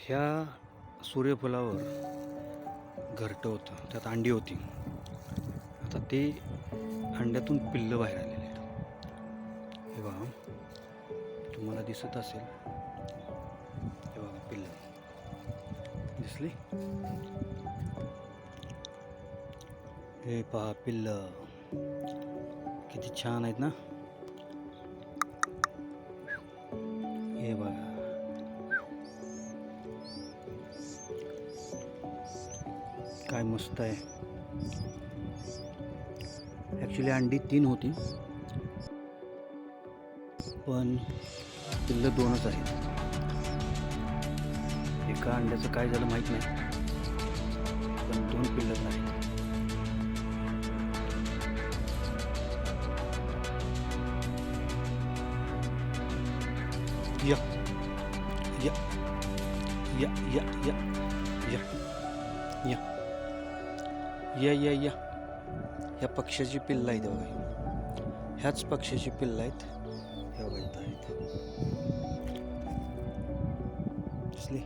ह्या सूर्यफुलावर घरटं होतं, त्यात अंडी होती. आता ते अंड्यातून पिल्लं बाहेर आलेले आहेत. हे बघा, तुम्हाला दिसत असेल. हे बघा, पिल्लं दिसली. हे पहा, पिल्लं किती छान आहेत ना. हे बघा, काय मस्त आहे. ॲक्च्युली अंडी 3 होती, पण पिल्लं 2च आहेत. एका अंड्याचं काय झालं माहीत नाही, पण 2 पिल्लंच आहेत. या या या या या या या या या या ह्या पक्ष्याची पिल्लं आहेत बघा. ह्याच पक्ष्याची पिल्लं आहेत. हे बघा, इथं आहेत. दिसली.